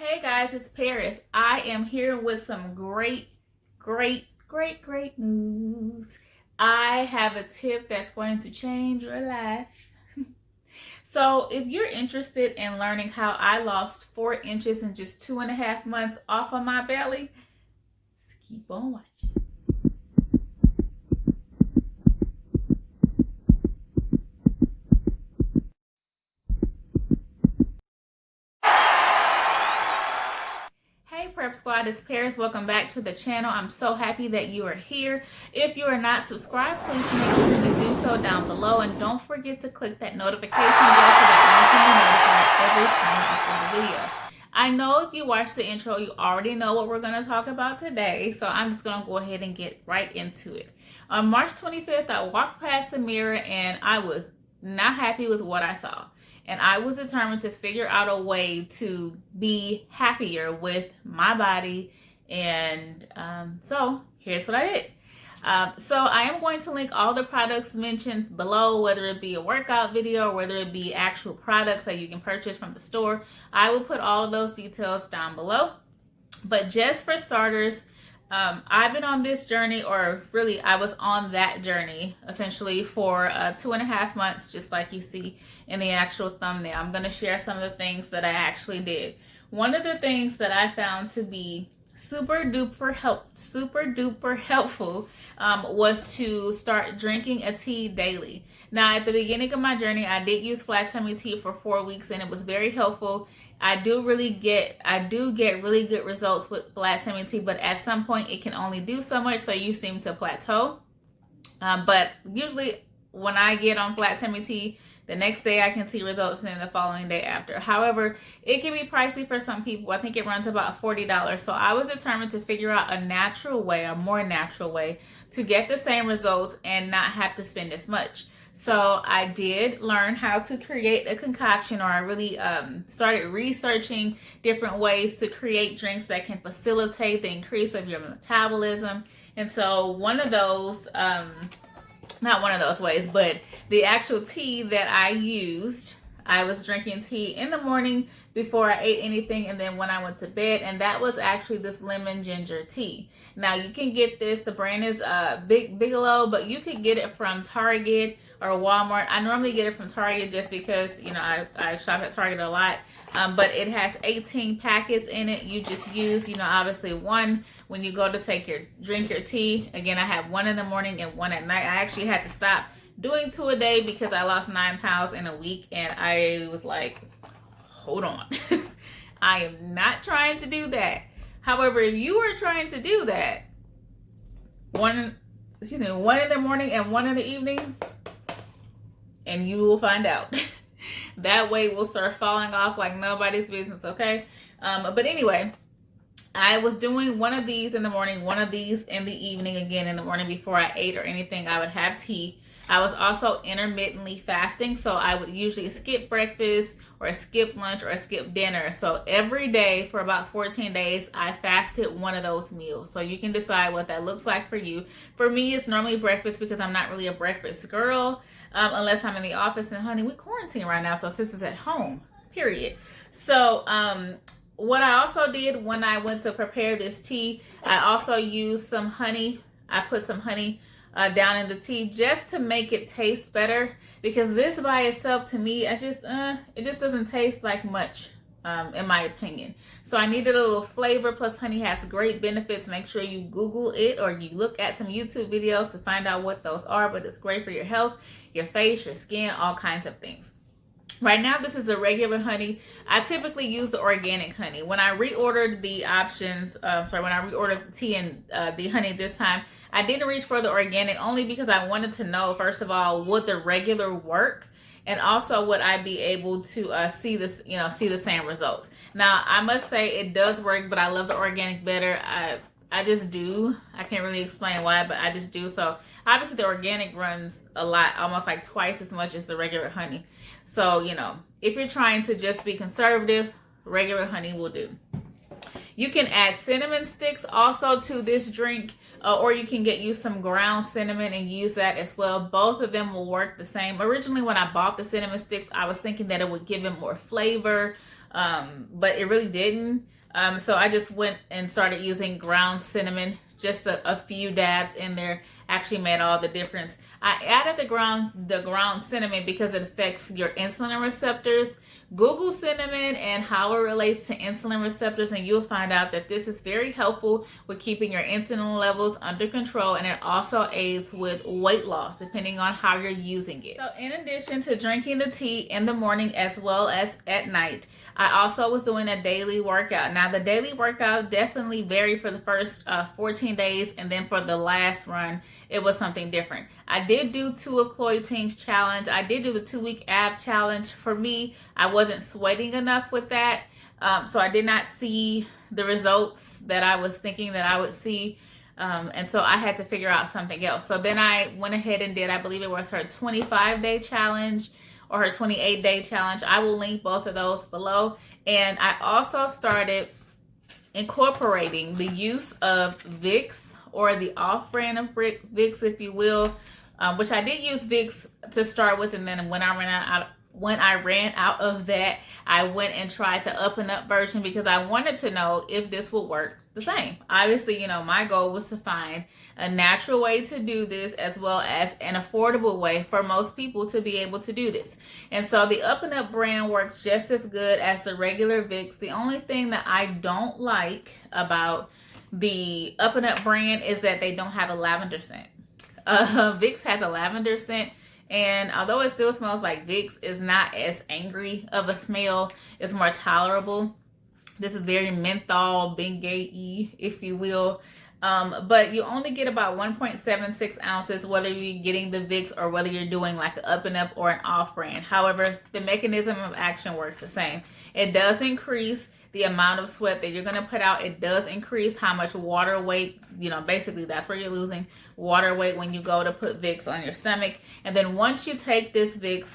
Hey guys, it's Paris. I am here with some great news. I have a tip that's going to change your life. So, if you're interested in learning how I lost 4 inches in just 2.5 months off of my belly, keep on watching. Hey Prep Squad, it's Paris. Welcome back to the channel. I'm so happy that you are here. If you are not subscribed, please make sure you do so down below, and don't forget to click that notification bell so that you can be notified every time I upload a video. I know if you watch the intro, you already know what we're going to talk about today, so I'm just going to go ahead and get right into it. On March 25th, I walked past the mirror and I was not happy with what I saw. And I was determined to figure out a way to be happier with my body. And so here's what I did. So I am going to link all the products mentioned below, whether it be a workout video or whether it be actual products that you can purchase from the store. I will put all of those details down below. But just for starters, I've been on this journey, or really I was on that journey essentially for 2.5 months, just like you see in the actual thumbnail. I'm going to share some of the things that I actually did. One of the things that I found to be super duper helpful was to start drinking a tea daily. Now, at the beginning of my journey, I did use Flatummy tea for 4 weeks, and it was very helpful. I do get really good results with Flatummy tea, but at some point it can only do so much, so you seem to plateau. But usually when I get on Flatummy tea, the next day I can see results, and then the following day after. However, it can be pricey for some people. I think it runs about $40. So I was determined to figure out a natural way, a more natural way to get the same results and not have to spend as much. So I did learn how to create a concoction, or I really started researching different ways to create drinks that can facilitate the increase of your metabolism. And so one of those, not one of those ways, but the actual tea that I used, I was drinking tea in the morning before I ate anything, and then when I went to bed, and that was actually this lemon ginger tea. Now you can get this, the brand is Bigelow, but you could get it from Target or Walmart. I normally get it from Target just because, you know, I shop at Target a lot. But it has 18 packets in it. You just use, you know, obviously one when you go to drink your tea. Again, I have one in the morning and one at night. I actually had to stop doing 2 a day because I lost 9 pounds in a week, and I was like, hold on. I am not trying to do that. However, if you are trying to do that, one in the morning and one in the evening, and you will find out. That way we'll start falling off like nobody's business, okay? But anyway, I was doing one of these in the morning, one of these in the evening. Again, in the morning before I ate or anything, I would have tea. I was also intermittently fasting, so I would usually skip breakfast or skip lunch or skip dinner. So every day for about 14 days, I fasted one of those meals. So you can decide what that looks like for you. For me, it's normally breakfast because I'm not really a breakfast girl, unless I'm in the office. And honey, we quarantine right now, so sis is at home, period. So what I also did when I went to prepare this tea, I also used some honey. I put some honey down in the tea just to make it taste better, because this by itself, to me, it just doesn't taste like much, in my opinion. So I needed a little flavor. Plus, honey has great benefits. Make sure you Google it or you look at some YouTube videos to find out what those are, but it's great for your health, your face, your skin, all kinds of things. Right now, this is the regular honey. I typically use the organic honey. When I reordered the options, when I reordered the tea and the honey this time, I didn't reach for the organic only because I wanted to know, first of all, would the regular work? And also, would I be able to see the same results? Now, I must say it does work, but I love the organic better. I just do. I can't really explain why, but I just do. So obviously the organic runs a lot, almost like twice as much as the regular honey. So, you know, if you're trying to just be conservative, regular honey will do. You can add cinnamon sticks also to this drink, or you can get you some ground cinnamon and use that as well. Both of them will work the same. Originally, when I bought the cinnamon sticks, I was thinking that it would give it more flavor, but it really didn't. So I just went and started using ground cinnamon, just a few dabs in there. Actually made all the difference. I added the ground cinnamon because it affects your insulin receptors. Google cinnamon and how it relates to insulin receptors, and you'll find out that this is very helpful with keeping your insulin levels under control, and it also aids with weight loss depending on how you're using it. So in addition to drinking the tea in the morning as well as at night, I also was doing a daily workout. Now the daily workout definitely varied for the first 14 days, and then for the last run it was something different. I did do 2 of Chloe Ting's challenge. I did do the 2-week ab challenge. For me, I wasn't sweating enough with that, so I did not see the results that I was thinking that I would see, and so I had to figure out something else. So then I went ahead and did, I believe it was her 25-day challenge or her 28-day challenge. I will link both of those below. And I also started incorporating the use of Vicks, or the off-brand of Vicks, if you will, which I did use Vicks to start with, and then when I ran out of that, I went and tried the Up and Up version because I wanted to know if this would work the same. Obviously, you know, my goal was to find a natural way to do this as well as an affordable way for most people to be able to do this. And so the Up and Up brand works just as good as the regular Vicks. The only thing that I don't like about the Up and Up brand is that they don't have a lavender scent. Vicks has a lavender scent, and although it still smells like Vicks, it's not as angry of a smell. It's more tolerable. This is very menthol, Bengay-y, if you will. But you only get about 1.76 ounces, whether you're getting the Vicks or whether you're doing like an Up and Up or an off-brand. However, the mechanism of action works the same. It does increase the amount of sweat that you're going to put out. It does increase how much water weight, you know, basically that's where you're losing water weight when you go to put Vicks on your stomach. And then once you take this Vicks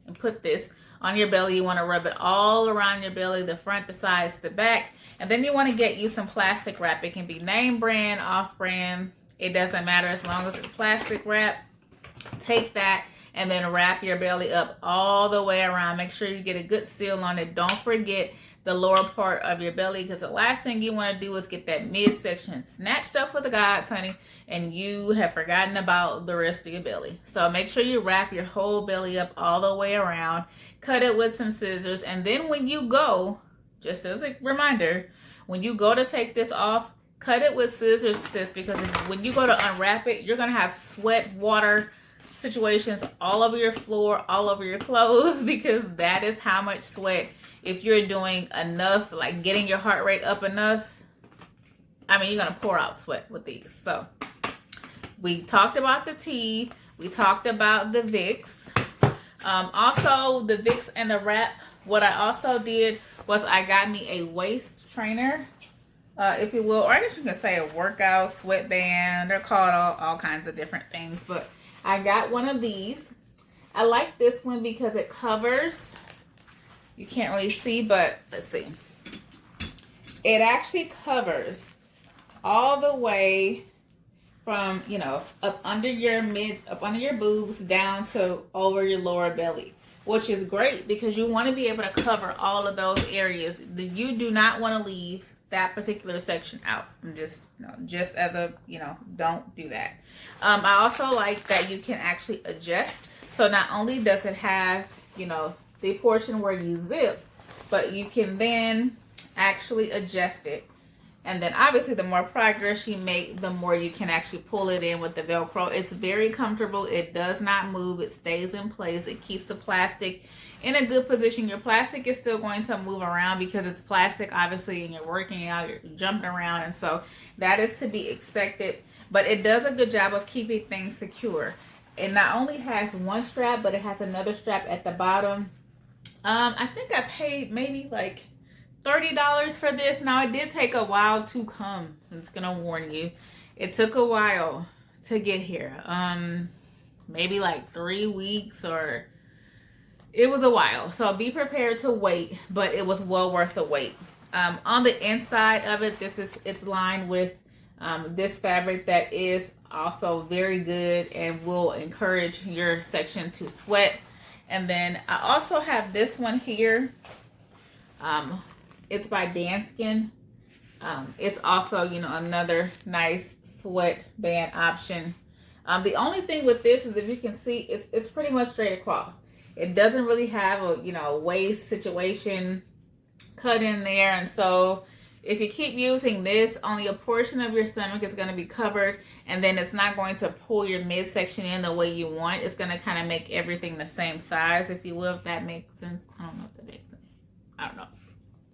and put this on your belly, you want to rub it all around your belly, the front, the sides, the back. And then you want to get you some plastic wrap. It can be name brand, off brand. It doesn't matter as long as it's plastic wrap. Take that and then wrap your belly up all the way around. Make sure you get a good seal on it. Don't forget the lower part of your belly, because the last thing you want to do is get that midsection snatched up with the gods, honey, and you have forgotten about the rest of your belly. So make sure you wrap your whole belly up all the way around. Cut it with some scissors, and then when you go, just as a reminder, when you go to take this off, cut it with scissors, sis, because when you go to unwrap it, you're going to have sweat, water situations all over your floor, all over your clothes, because that is how much sweat. If you're doing enough, like getting your heart rate up enough, I mean, you're going to pour out sweat with these. So we talked about the tea. We talked about the Vicks. Also, the Vicks and the wrap. What I also did was I got me a waist trainer, if you will, or I guess you can say a workout sweatband. They're called all kinds of different things, but I got one of these. I like this one because it covers, you can't really see, but let's see. It actually covers all the way from, you know, up under your boobs down to over your lower belly, which is great because you want to be able to cover all of those areas. You do not want to leave that particular section out. Just as a, don't do that. I also like that you can actually adjust. So not only does it have, the portion where you zip, but you can then actually adjust it. And then obviously the more progress you make, the more you can actually pull it in with the Velcro. It's very comfortable. It does not move. It stays in place. It keeps the plastic in a good position. Your plastic is still going to move around because it's plastic, obviously, and you're working out, you're jumping around. And so that is to be expected. But it does a good job of keeping things secure. It not only has one strap, but it has another strap at the bottom. I think I paid maybe like $30 for this. Now, it did take a while to come. I'm just gonna warn you. It took a while to get here. Maybe like 3 weeks, or it was a while. So be prepared to wait, but it was well worth the wait. On the inside of it, it's lined with this fabric that is also very good and will encourage your section to sweat. And then I also have this one here, It's by Danskin. It's also, you know, another nice sweatband option. The only thing with this is, if you can see, it's pretty much straight across. It doesn't really have a, you know, waist situation cut in there. And so if you keep using this, only a portion of your stomach is going to be covered, and then it's not going to pull your midsection in the way you want. It's going to kind of make everything the same size, if you will, if that makes sense. I don't know if that makes sense. I don't know.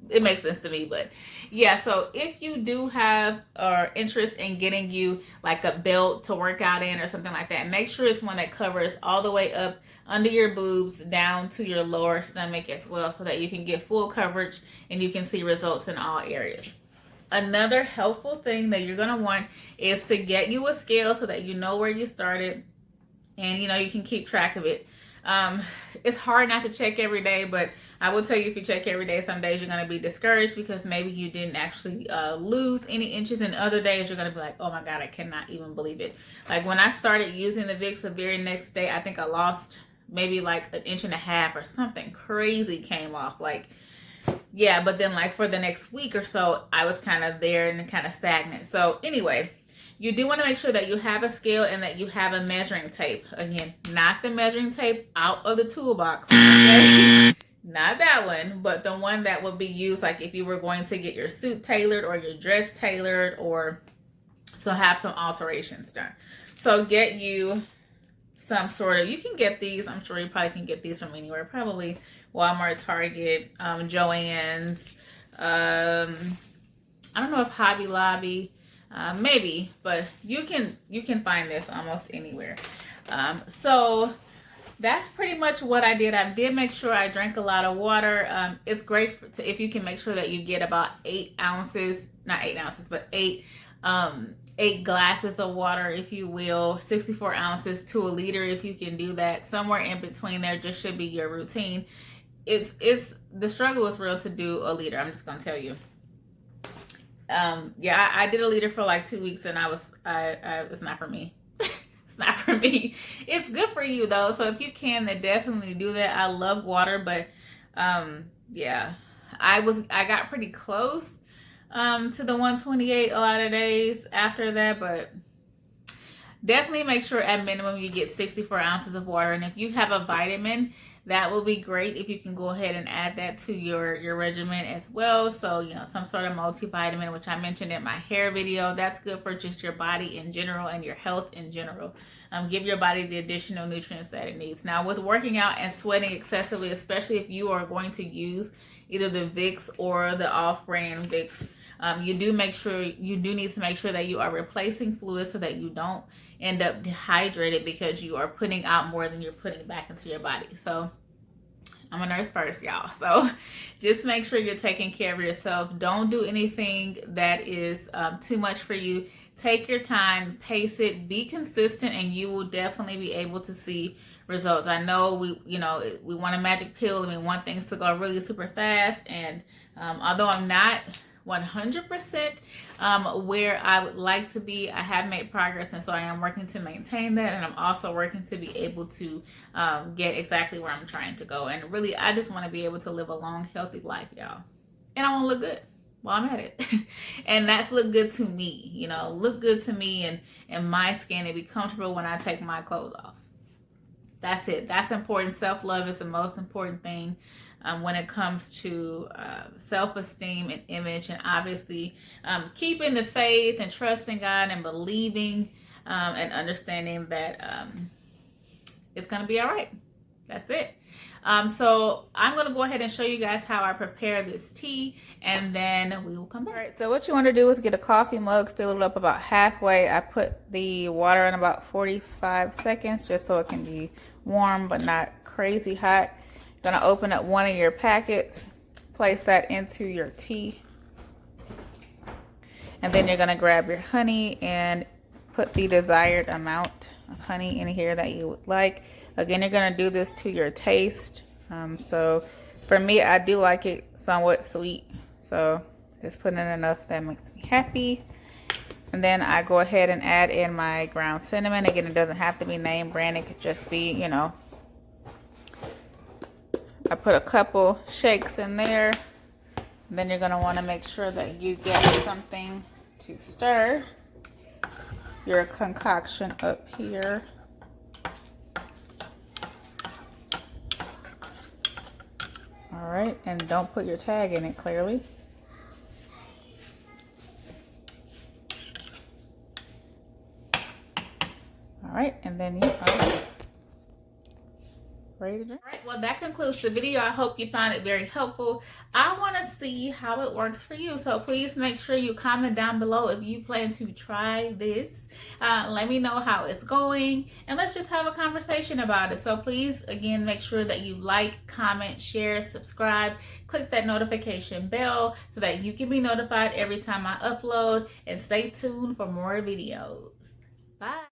It makes sense to me, but yeah. So if you do have or interest in getting you like a belt to work out in or something like that, make sure it's one that covers all the way up under your boobs down to your lower stomach as well, so that you can get full coverage and you can see results in all areas. Another helpful thing that you're going to want is to get you a scale so that you know where you started, and you know, you can keep track of it. It's hard not to check every day, but I will tell you, if you check every day, some days you're going to be discouraged because maybe you didn't actually lose any inches, and other days you're going to be like, oh my God, I cannot even believe it. Like when I started using the Vicks, the very next day, I think I lost maybe like 1.5 inches or something crazy came off. Like, yeah, but then like for the next week or so, I was kind of there and kind of stagnant. So anyway, you do want to make sure that you have a scale and that you have a measuring tape. Again, not the measuring tape out of the toolbox, okay? Not that one, but the one that would be used like if you were going to get your suit tailored or your dress tailored, or so have some alterations done. So get you some sort of, you can get these, I'm sure you probably can get these from anywhere, probably Walmart, Target, Joann's, I don't know if Hobby Lobby, maybe, but you can find this almost anywhere. So that's pretty much what I did. I did make sure I drank a lot of water. It's great if you can make sure that you get about 8 ounces, not 8 ounces, but 8 glasses of water, if you will, 64 ounces to a liter. If you can do that, somewhere in between there just should be your routine. It's the struggle is real to do a liter. I'm just gonna tell you. Yeah, I did a liter for like 2 weeks, and it's not for me. It's not for me. It's good for you though, so if you can, then definitely do that. I love water, but yeah, I got pretty close to the 128 a lot of days after that, but definitely make sure at minimum you get 64 ounces of water. And if you have a vitamin, that will be great if you can go ahead and add that to your regimen as well. So, you know, some sort of multivitamin, which I mentioned in my hair video, that's good for just your body in general and your health in general. Give your body the additional nutrients that it needs. Now, with working out and sweating excessively, especially if you are going to use either the Vicks or the off-brand Vicks, you do need to make sure that you are replacing fluid so that you don't end up dehydrated because you are putting out more than you're putting back into your body. So I'm a nurse first, y'all. So just make sure you're taking care of yourself. Don't do anything that is too much for you. Take your time, pace it, be consistent, and you will definitely be able to see results. I know we want a magic pill and we want things to go really super fast. And although I'm not 100% where I would like to be, I have made progress, and so I am working to maintain that, and I'm also working to be able to get exactly where I'm trying to go. And really, I just want to be able to live a long, healthy life, y'all, and I want to look good while I'm at it. And that's look good to me, you know, look good to me and my skin, and be comfortable when I take my clothes off. That's it. That's important. Self-love is the most important thing when it comes to self-esteem and image, and obviously keeping the faith and trusting God and believing and understanding that it's going to be all right. That's it. So I'm going to go ahead and show you guys how I prepare this tea, and then we will come back. All right, so what you want to do is get a coffee mug, fill it up about halfway. I put the water in about 45 seconds just so it can be warm but not crazy hot. You're going to open up one of your packets, place that into your tea, and then you're going to grab your honey and put the desired amount of honey in here that you would like. Again, you're going to do this to your taste. So for me, I do like it somewhat sweet, so just putting in enough that makes me happy. And then I go ahead and add in my ground cinnamon. Again, it doesn't have to be name brand, it could just be, you know, I put a couple shakes in there. Then you're going to want to make sure that you get something to stir your concoction up here. All right, and don't put your tag in it, clearly. All right, and then you are ready to drink. All right, well, that concludes the video. I hope you found it very helpful. I want to see how it works for you. So please make sure you comment down below if you plan to try this. Let me know how it's going, and let's just have a conversation about it. So please, again, make sure that you like, comment, share, subscribe, click that notification bell so that you can be notified every time I upload, and stay tuned for more videos. Bye.